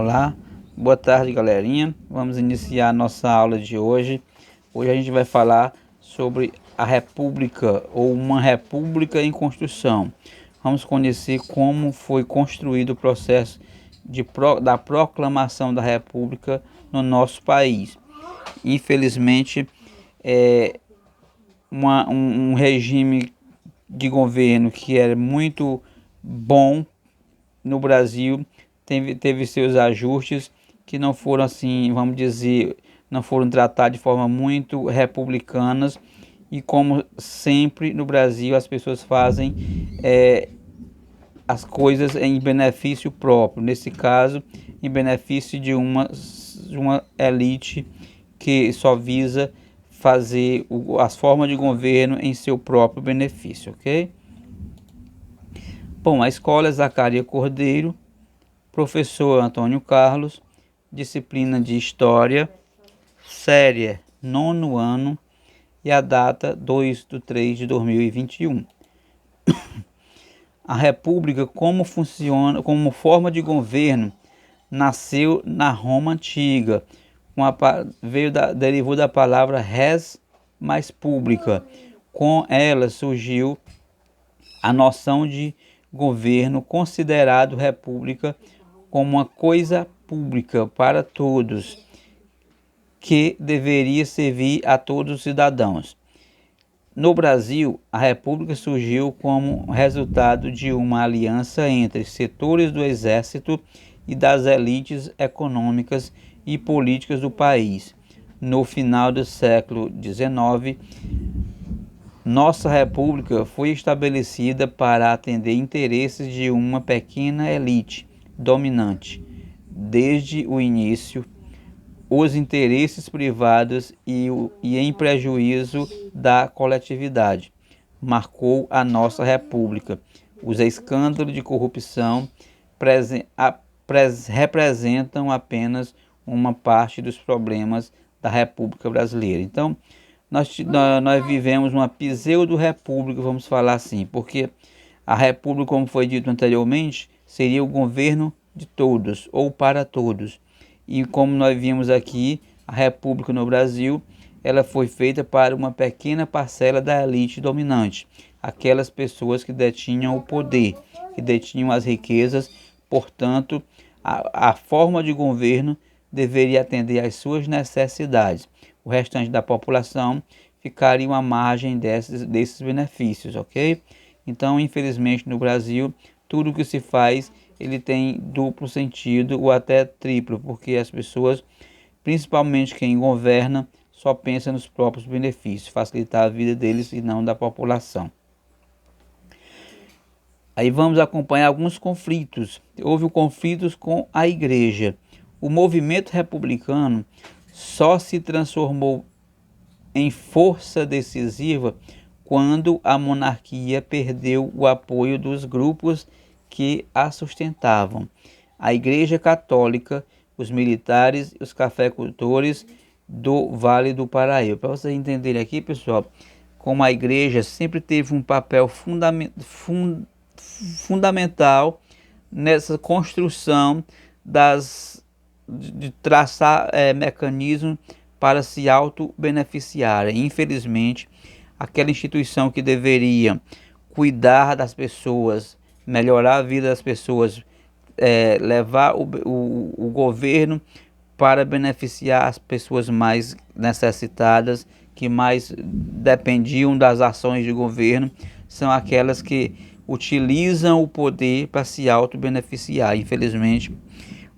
Olá, boa tarde galerinha. Vamos iniciar nossa aula de hoje. Hoje a gente vai falar sobre a república ou uma república em construção. Vamos conhecer como foi construído o processo da proclamação da república no nosso país. Infelizmente, um regime de governo que era muito bom no Brasil teve seus ajustes que não foram assim, vamos dizer, não foram tratados de forma muito republicanas, e como sempre no Brasil as pessoas fazem as coisas em benefício próprio, nesse caso em benefício de uma elite que só visa fazer as formas de governo em seu próprio benefício, ok? Bom, a escola é Zacaria Cordeiro, professor Antônio Carlos, disciplina de História, série 9º ano, e a data 2/3/2021. A República, como funciona, como forma de governo, nasceu na Roma Antiga, derivou da palavra res mais pública. Com ela surgiu a noção de governo considerado república como uma coisa pública para todos, que deveria servir a todos os cidadãos. No Brasil, a república surgiu como resultado de uma aliança entre setores do exército e das elites econômicas e políticas do país. No final do século XIX, nossa república foi estabelecida para atender interesses de uma pequena elite dominante. Desde o início, os interesses privados e em prejuízo da coletividade. Marcou a nossa república. Os escândalos de corrupção representam apenas uma parte dos problemas da República Brasileira. Então, nós vivemos uma pseudo-república, vamos falar assim, porque a república, como foi dito anteriormente, seria o governo de todos ou para todos. E como nós vimos aqui, a república no Brasil, ela foi feita para uma pequena parcela da elite dominante, aquelas pessoas que detinham o poder, que detinham as riquezas. Portanto, a forma de governo deveria atender às suas necessidades. O restante da população ficaria à margem desses benefícios, ok? Então, infelizmente, no Brasil, tudo que se faz, ele tem duplo sentido ou até triplo, porque as pessoas, principalmente quem governa, só pensa nos próprios benefícios, facilitar a vida deles e não da população. Aí vamos acompanhar alguns conflitos. Houve conflitos com a igreja. O movimento republicano só se transformou em força decisiva quando a monarquia perdeu o apoio dos grupos que a sustentavam. A Igreja Católica, os militares e os cafeicultores do Vale do Paraíba. Para vocês entenderem aqui, pessoal, como a igreja sempre teve um papel fundamental nessa construção de traçar mecanismos para se auto-beneficiarem. Infelizmente, aquela instituição que deveria cuidar das pessoas, melhorar a vida das pessoas, levar o governo para beneficiar as pessoas mais necessitadas, que mais dependiam das ações de governo, são aquelas que utilizam o poder para se auto-beneficiar. Infelizmente,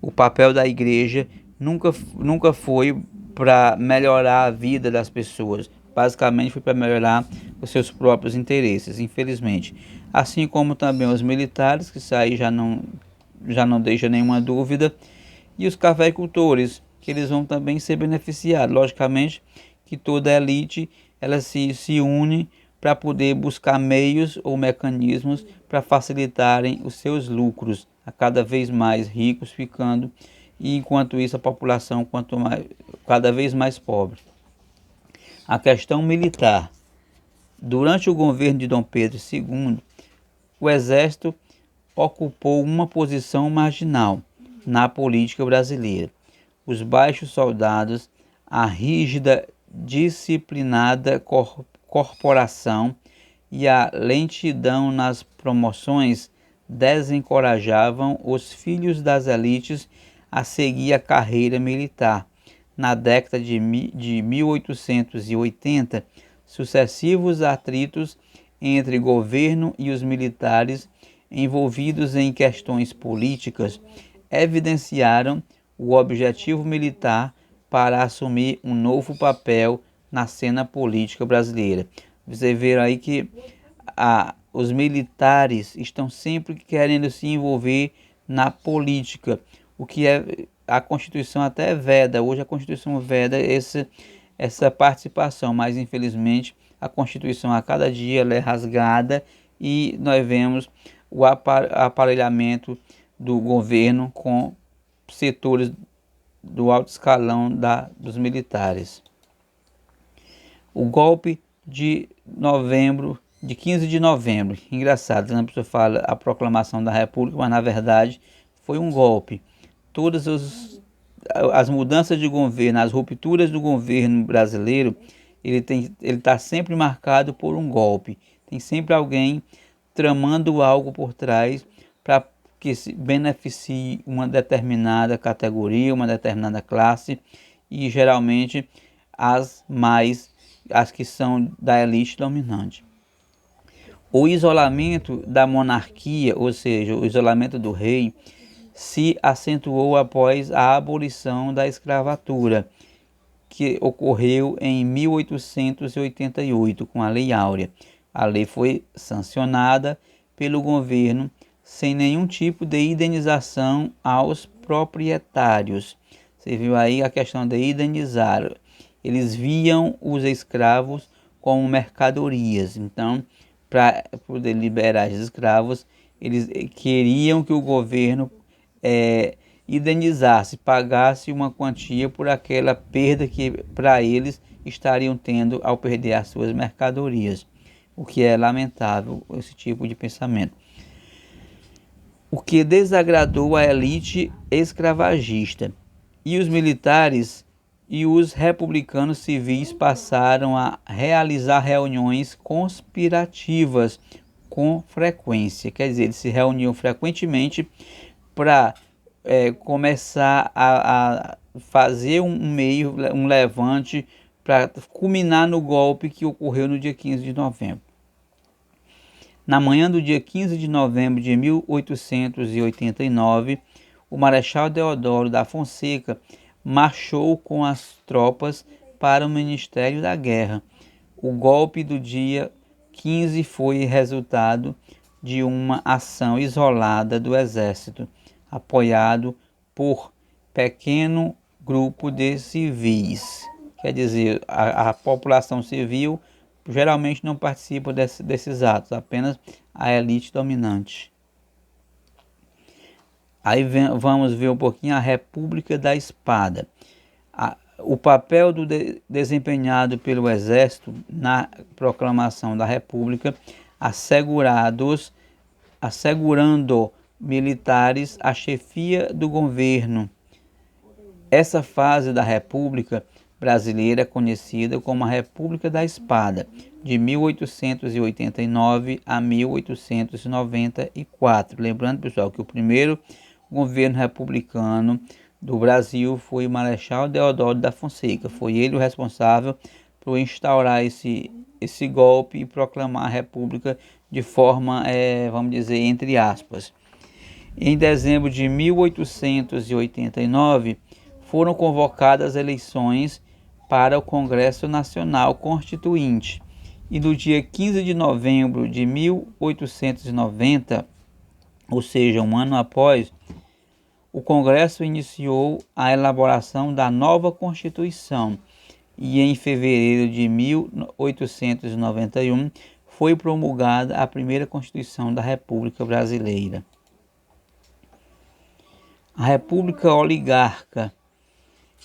o papel da igreja nunca foi para melhorar a vida das pessoas. Basicamente foi para melhorar os seus próprios interesses, infelizmente. Assim como também os militares, que isso aí já não deixa nenhuma dúvida, e os cafeicultores, que eles vão também ser beneficiados. Logicamente que toda a elite ela se une para poder buscar meios ou mecanismos para facilitarem os seus lucros, a cada vez mais ricos ficando, e enquanto isso a população cada vez mais pobre. A questão militar. Durante o governo de Dom Pedro II, o exército ocupou uma posição marginal. na política brasileira. Os baixos soldados, a rígida, disciplinada corporação e a lentidão nas promoções desencorajavam os filhos das elites a seguir a carreira militar. Na década de 1880, sucessivos atritos entre governo e os militares envolvidos em questões políticas evidenciaram o objetivo militar para assumir um novo papel na cena política brasileira. Você vê aí que os militares estão sempre querendo se envolver na política, o que a Constituição até veda. Hoje a Constituição veda essa participação, mas infelizmente a Constituição a cada dia ela é rasgada e nós vemos o aparelhamento do governo com setores do alto escalão dos militares. O golpe de 15 de novembro, engraçado, né? A pessoa fala a proclamação da República, mas na verdade foi um golpe. Todas as mudanças de governo, as rupturas do governo brasileiro, ele está sempre marcado por um golpe. Tem sempre alguém tramando algo por trás para que se beneficie uma determinada categoria, uma determinada classe, e geralmente as que são da elite dominante. O isolamento da monarquia, ou seja, o isolamento do rei, se acentuou após a abolição da escravatura, que ocorreu em 1888 com a Lei Áurea. A lei foi sancionada pelo governo sem nenhum tipo de indenização aos proprietários. Você viu aí a questão de indenizar. Eles viam os escravos como mercadorias. Então, para poder liberar os escravos, eles queriam que o governo indenizasse, pagasse uma quantia por aquela perda que para eles estariam tendo ao perder as suas mercadorias. O que é lamentável, esse tipo de pensamento. O que desagradou a elite escravagista. E os militares e os republicanos civis passaram a realizar reuniões conspirativas com frequência. Quer dizer, eles se reuniam frequentemente para começar a fazer um levante para culminar no golpe que ocorreu no dia 15 de novembro. Na manhã do dia 15 de novembro de 1889, o Marechal Deodoro da Fonseca marchou com as tropas para o Ministério da Guerra. O golpe do dia 15 foi resultado de uma ação isolada do Exército, apoiado por pequeno grupo de civis. Quer dizer, a população civil geralmente não participa desses atos, apenas a elite dominante. Aí vamos ver um pouquinho a República da Espada. O papel desempenhado pelo Exército na proclamação da República, assegurando militares a chefia do governo. Essa fase da República Brasileira é conhecida como a República da Espada, de 1889 a 1894. Lembrando, pessoal, que o primeiro governo republicano do Brasil foi o Marechal Deodoro da Fonseca. Foi ele o responsável por instaurar esse golpe e proclamar a República de forma, vamos dizer, entre aspas. Em dezembro de 1889, foram convocadas eleições para o Congresso Nacional Constituinte. E no dia 15 de novembro de 1890, ou seja, um ano após, o Congresso iniciou a elaboração da nova Constituição. E em fevereiro de 1891 foi promulgada a primeira Constituição da República Brasileira. A República Oligarca.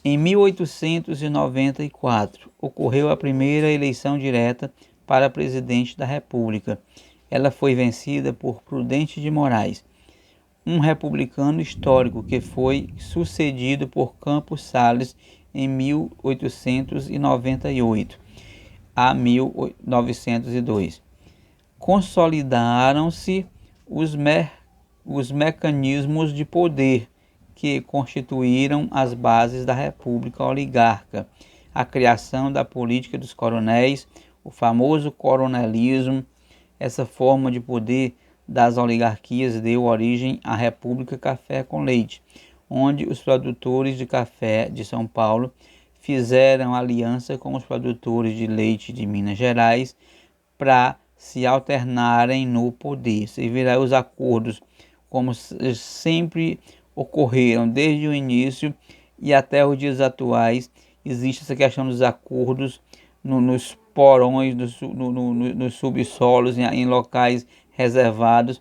Em 1894, ocorreu a primeira eleição direta para presidente da República. Ela foi vencida por Prudente de Moraes. um republicano histórico que foi sucedido por Campos Salles em 1898 a 1902. Consolidaram-se os mecanismos de poder que constituíram as bases da República Oligarca, a criação da política dos coronéis, o famoso coronelismo. Essa forma de poder das oligarquias deu origem à República Café com Leite, onde os produtores de café de São Paulo fizeram aliança com os produtores de leite de Minas Gerais para se alternarem no poder. Você verá os acordos como sempre ocorreram desde o início e até os dias atuais. Existe essa questão dos acordos nos porões, nos subsolos, em locais reservados,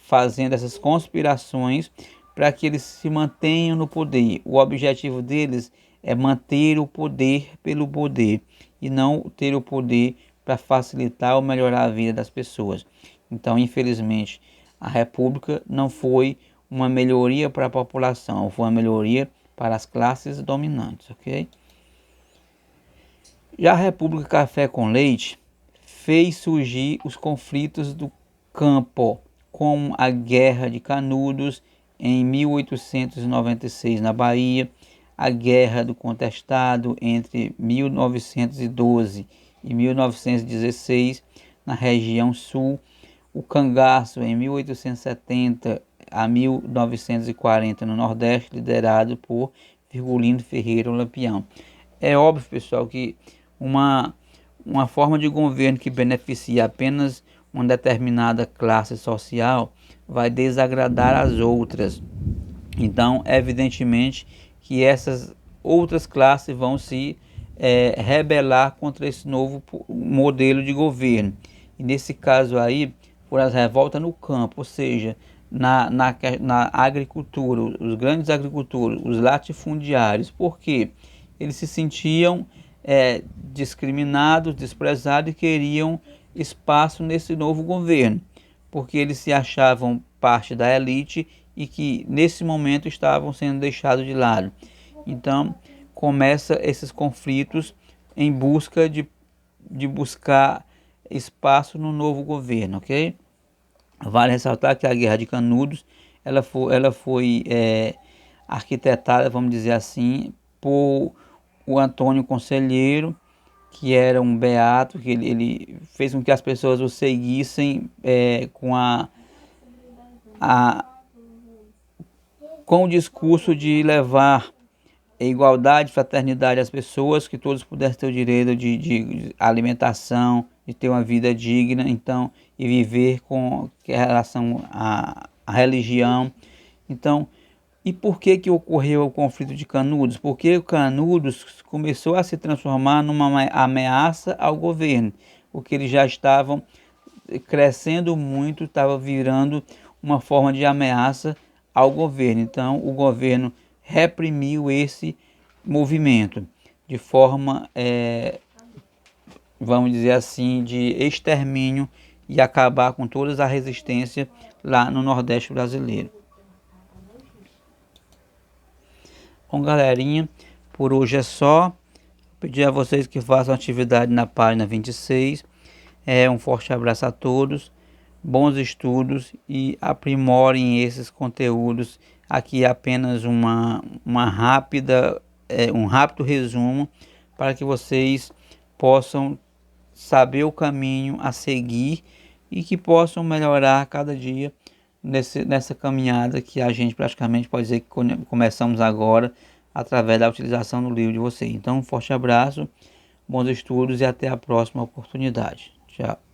fazendo essas conspirações para que eles se mantenham no poder. O objetivo deles é manter o poder pelo poder e não ter o poder para facilitar ou melhorar a vida das pessoas. Então, infelizmente, a República não foi uma melhoria para a população, foi uma melhoria para as classes dominantes, ok? Já a República Café com Leite fez surgir os conflitos do campo, como a Guerra de Canudos em 1896 na Bahia, a Guerra do Contestado entre 1912 e 1916 na região sul, o Cangaço em 1870 a 1940 no Nordeste, liderado por Virgulino Ferreira Lampião. É óbvio, pessoal, que uma forma de governo que beneficia apenas uma determinada classe social vai desagradar as outras. Então, evidentemente que essas outras classes vão se rebelar contra esse novo modelo de governo. E nesse caso aí, por as revoltas no campo, ou seja, na agricultura, os grandes agricultores, os latifundiários, porque eles se sentiam discriminados, desprezados e queriam espaço nesse novo governo, porque eles se achavam parte da elite e que nesse momento estavam sendo deixados de lado. Então começa esses conflitos em busca de buscar espaço no novo governo, ok? Vale ressaltar que a Guerra de Canudos ela foi arquitetada, vamos dizer assim, por o Antônio Conselheiro, que era um beato, que ele fez com que as pessoas o seguissem com o discurso de levar igualdade, fraternidade às pessoas, que todos pudessem ter o direito de alimentação, de ter uma vida digna, então, e viver com relação à religião. Então, e por que ocorreu o conflito de Canudos? Porque o Canudos começou a se transformar numa ameaça ao governo, porque eles já estavam crescendo muito, estava virando uma forma de ameaça ao governo. Então, o governo reprimiu esse movimento de forma, vamos dizer assim, de extermínio e acabar com toda a resistência lá no Nordeste brasileiro. Bom, galerinha, por hoje é só. Pedir a vocês que façam atividade na página 26. Um forte abraço a todos, bons estudos e aprimorem esses conteúdos. Aqui é apenas um rápido resumo para que vocês possam saber o caminho a seguir e que possam melhorar cada dia nessa caminhada que a gente praticamente pode dizer que começamos agora através da utilização do livro de vocês. Então, um forte abraço, bons estudos e até a próxima oportunidade. Tchau.